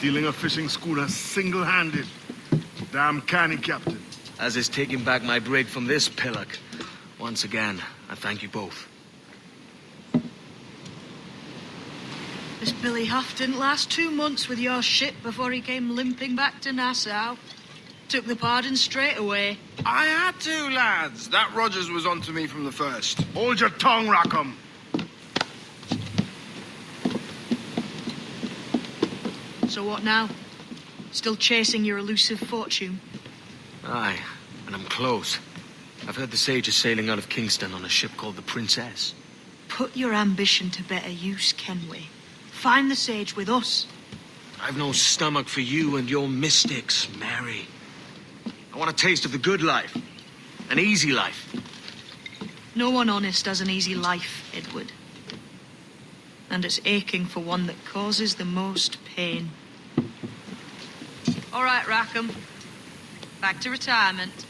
stealing a fishing schooner single-handed. Damn canny, Captain. As is taking back my brig from this pillock. Once again, I thank you both. This Billy Huff didn't last 2 months with your ship before he came limping back to Nassau. Took the pardon straight away. I had to, lads. That Rogers was onto me from the first. Hold your tongue, Rackham. So what now? Still chasing your elusive fortune? Aye, and I'm close. I've heard the Sage is sailing out of Kingston on a ship called the Princess. Put your ambition to better use, Kenway. Find the Sage with us. I've no stomach for you and your mystics, Mary. I want a taste of the good life. An easy life. No one honest has an easy life, Edward. And it's aching for one that causes the most pain. All right, Rackham. Back to retirement.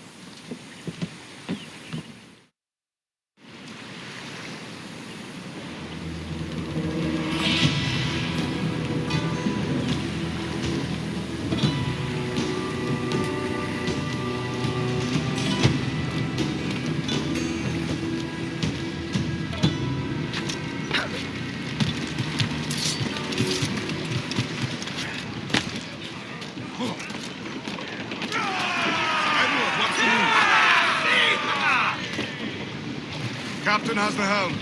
Captain has the helm.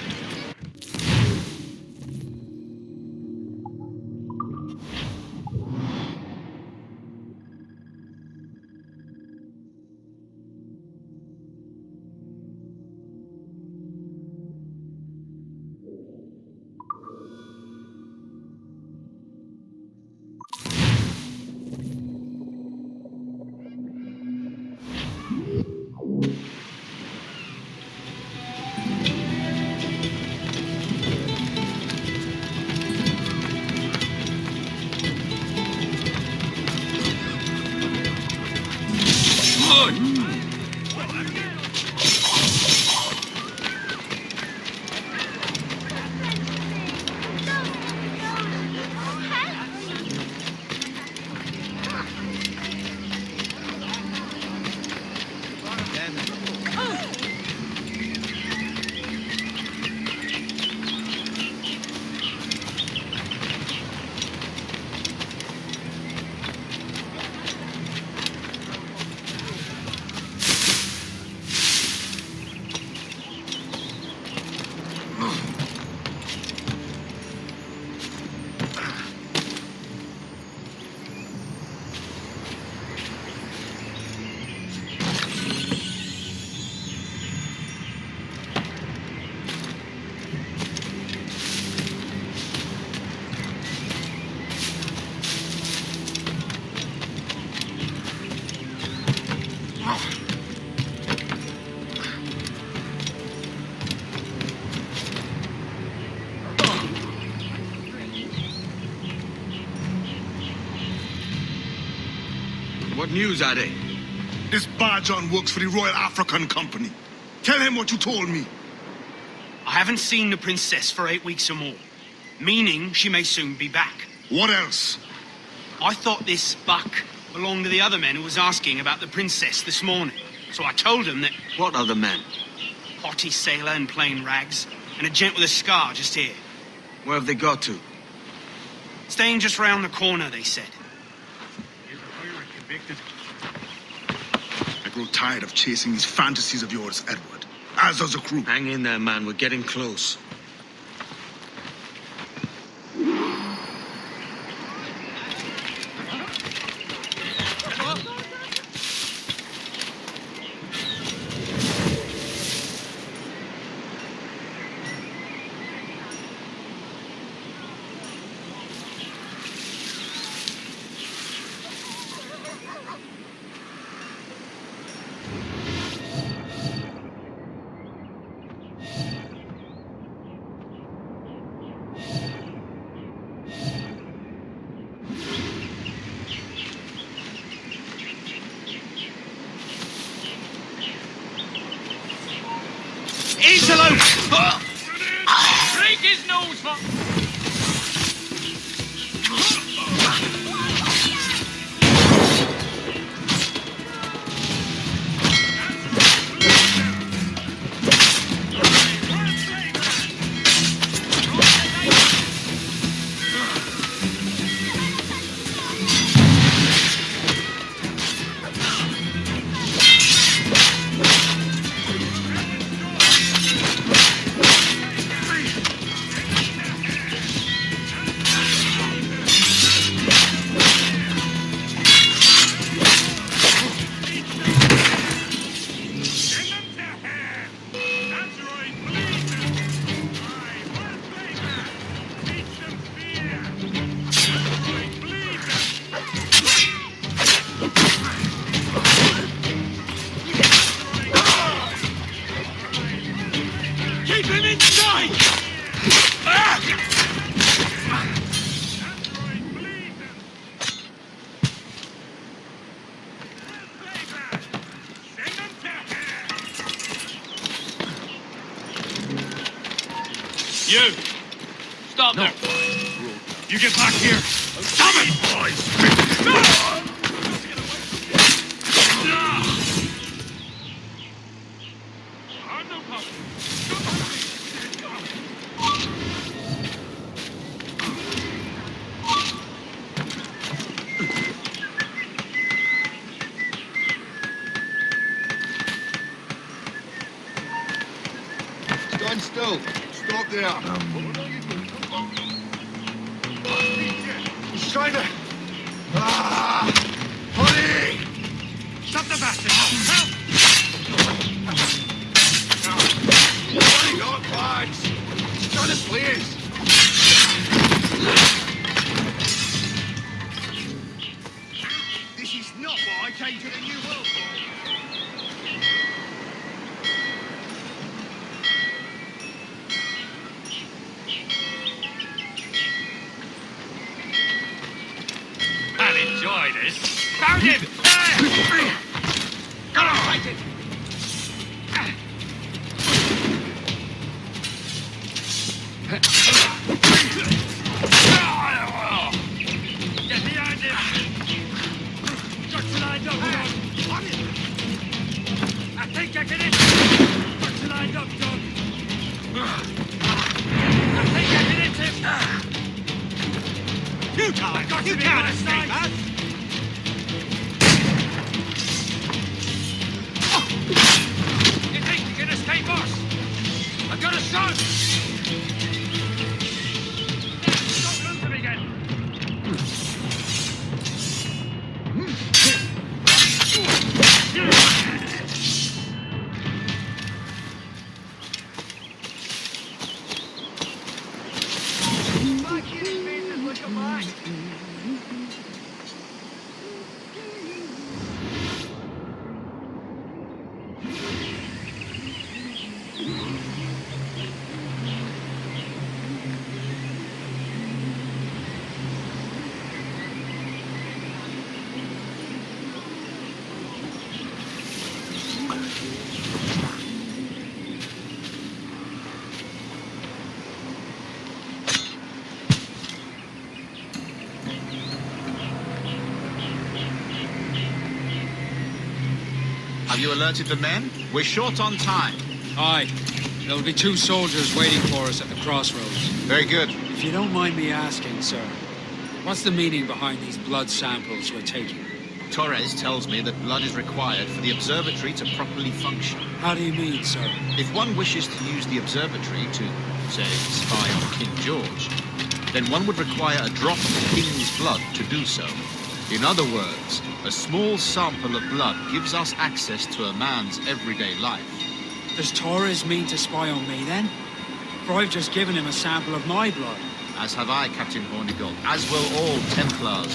What news are they? This Barjon works for the Royal African Company. Tell him what you told me. I haven't seen the princess for 8 weeks or more, meaning she may soon be back. What else? I thought this buck belonged to the other men who was asking about the princess this morning. So I told him that What other men? potty sailor in plain rags and a gent with a scar just here. Where have they got to? Staying just round the corner, they said. I grow tired of chasing these fantasies of yours, Edward. As does the crew. Hang in there, man. We're getting close. Antelope! Break his nose, You! Stop there! You get back here! Stop it, boys! Stand still. Stop there. He's trying to... Ah! Hurry! Stop the bastard! Help! Hurry up, lads! He's trying to play us. This is not what I came to the New World for. I'll enjoy this. Found him! Got him! Fight it! Get behind him! Got to line up, John! I think I can hit him! Got to line up, John! I think I can hit him! You can't! You can't escape us! You think you can escape us? I've got a shot! Don't lose him again! Look at mine! Have you alerted the men? We're short on time. Aye. There'll be 2 soldiers waiting for us at the crossroads. Very good. If you don't mind me asking, sir, what's the meaning behind these blood samples we're taking? Torres tells me that blood is required for the observatory to properly function. How do you mean, sir? If one wishes to use the observatory to, say, spy on King George, then one would require a drop of the king's blood to do so. In other words, a small sample of blood gives us access to a man's everyday life. Does Torres mean to spy on me, then? For I've just given him a sample of my blood. As have I, Captain Hornigold, as will all Templars.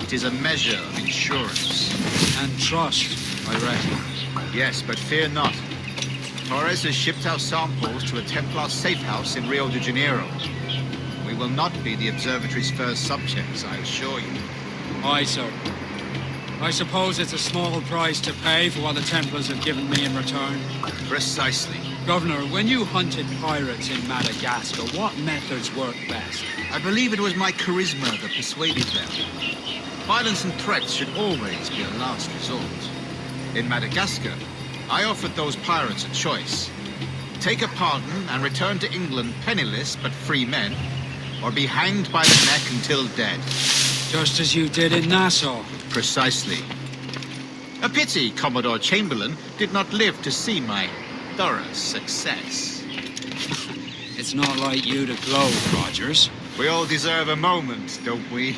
It is a measure of insurance. And trust, I reckon. Yes, but fear not. Torres has shipped our samples to a Templar safe house in Rio de Janeiro. We will not be the observatory's first subjects, I assure you. Aye, sir. I suppose it's a small price to pay for what the Templars have given me in return. Precisely. Governor, when you hunted pirates in Madagascar, what methods worked best? I believe it was my charisma that persuaded them. Violence and threats should always be a last resort. In Madagascar, I offered those pirates a choice. Take a pardon and return to England penniless but free men, or be hanged by the neck until dead. Just as you did in Nassau. Precisely. A pity Commodore Chamberlain did not live to see my thorough success. It's not like you to gloat, Rogers. We all deserve a moment, don't we?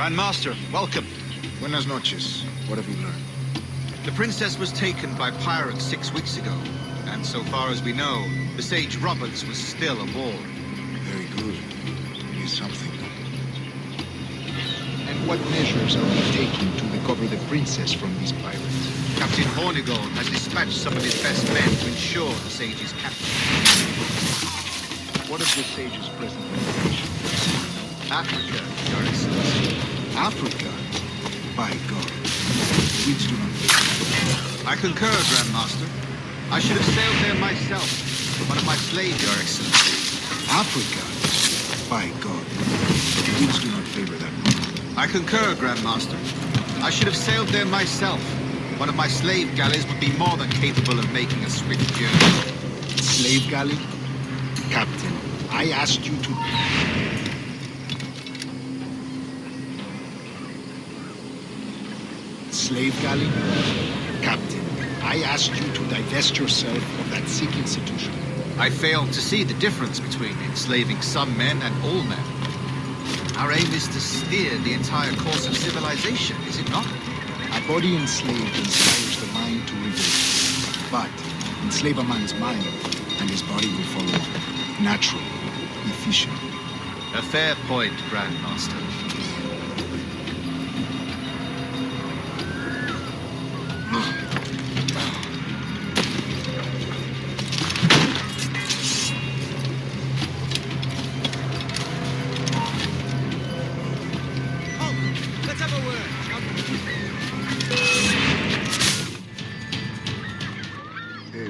Grand Master, welcome. Buenas noches. What have you learned? The princess was taken by pirates 6 weeks ago, and so far as we know, the sage Roberts was still aboard. Very good. It is something. And what measures are we taking to recover the princess from these pirates? Captain Hornigold has dispatched some of his best men to ensure the sage's capture. What of the sage's present location? Africa, Your Excellency. Africa? By God. Winds do not blow. I concur, Grand Master. I should have sailed there myself, but one of my slaves, Your Excellency. Africa? By God. Winds do not favor that route. I concur, Grand Master. I should have sailed there myself. One of my slave galleys would be more than capable of making a swift journey. Slave galley? Captain, I asked you to... Slave galley? Captain, I asked you to divest yourself of that sick institution. I failed to see the difference between enslaving some men and all men. Our aim is to steer the entire course of civilization, is it not? A body enslaved inspires the mind to revolt. But enslave a man's mind, and his body will follow. Natural, efficient. A fair point, Grand Master. Let's have a word.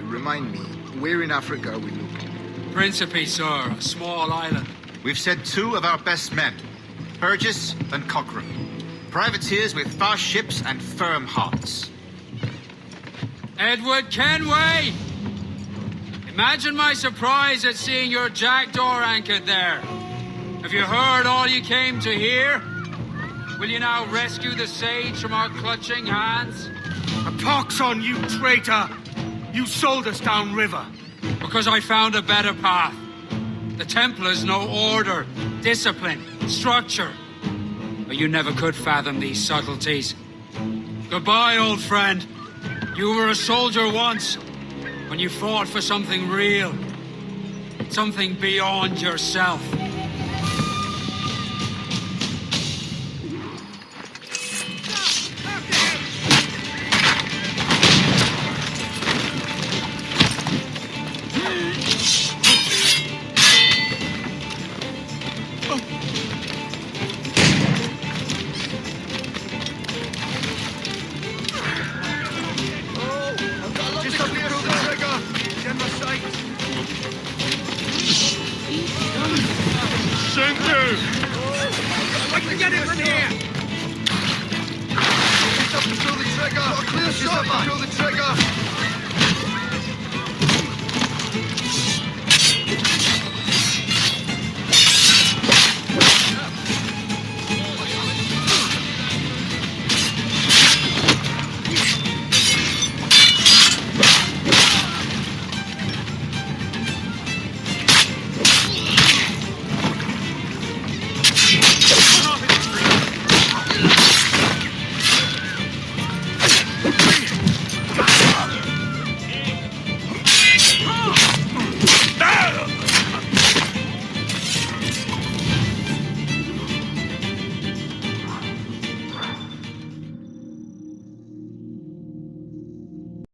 Remind me, where in Africa are we looking? Principe, sir, a small island. We've sent 2 of our best men, Burgess and Cochrane. Privateers with fast ships and firm hearts. Edward Kenway! Imagine my surprise at seeing your jackdaw anchored there. Have you heard all you came to hear? Will you now rescue the sage from our clutching hands? A pox on you, traitor! You sold us downriver. Because I found a better path. The Templars know order, discipline, structure. But you never could fathom these subtleties. Goodbye, old friend. You were a soldier once, when you fought for something real. Something beyond yourself.